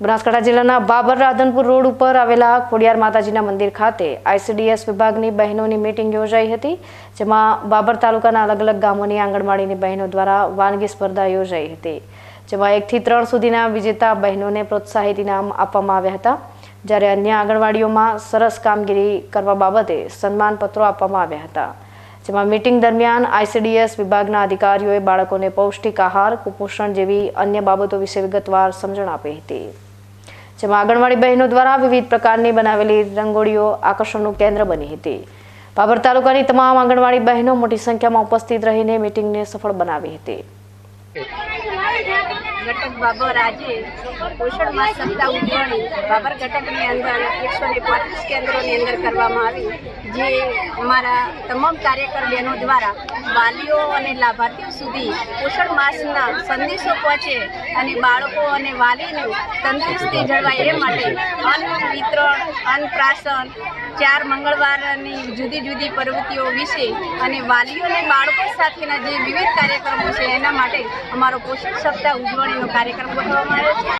બનાસકાંઠા જિલ્લાના બાબર રાધનપુર રોડ ઉપર આવેલા ખોડિયાર માતાજીના મંદિર ખાતે ICDS વિભાગની બહેનોની મીટિંગ યોજાઈ હતી, જેમાં બાબર તાલુકાના અલગ અલગ ગામોની આંગણવાડીની બહેનો દ્વારા વાનગી સ્પર્ધા યોજાઈ હતી, જેમાં 1 થી 3 સુધીના વિજેતા બહેનોને પ્રોત્સાહિત ઇનામ આપવામાં આવ્યા હતા, જ્યારે અન્ય આંગણવાડીઓમાં સરસ કામગીરી કરવા બાબતે સન્માનપત્રો આપવામાં આવ્યા હતા, જેમાં મીટિંગ દરમિયાન ICDS વિભાગના અધિકારીઓએ બાળકોને પૌષ્ટિક આહાર, કુપોષણ જેવી અન્ય બાબતો વિશે વિગતવાર સમજણ આપી હતી, જેમાં આંગણવાડી બહેનો દ્વારા વિવિધ પ્રકારની બનાવેલી રંગોળીઓ આકર્ષણનું કેન્દ્ર બની હતી। બાબર તાલુકાની તમામ આંગણવાડી બહેનો મોટી સંખ્યામાં ઉપસ્થિત રહીને મીટિંગને સફળ બનાવી હતી। घटक बाबर आज पोषण मास सप्ताह उजवणी बाबर घटकनी अंदर 135 केन्द्रों अंदर करवामां आवी, जे अमारा तमाम कार्यकर बहनों द्वारा वालीओ अने लाभार्थीओ सुधी पोषण मासना संदेशो पहोंचे अने बाळको अने वालीने तंदुरुस्ती जळवाय ए माटे अन्न वितरण, अन्नप्राशन, 4 मंगळवाરની જુદી જુદી પ્રવૃત્તિઓ વિશે અને વાલીઓ અને બાળકો સાથેના જે વિવિધ કાર્યક્રમો છે એના માટે અમારો પોષણ સપ્તાહ ઉજવણીનો કાર્યક્રમ ગોઠવવામાં આવ્યો છે।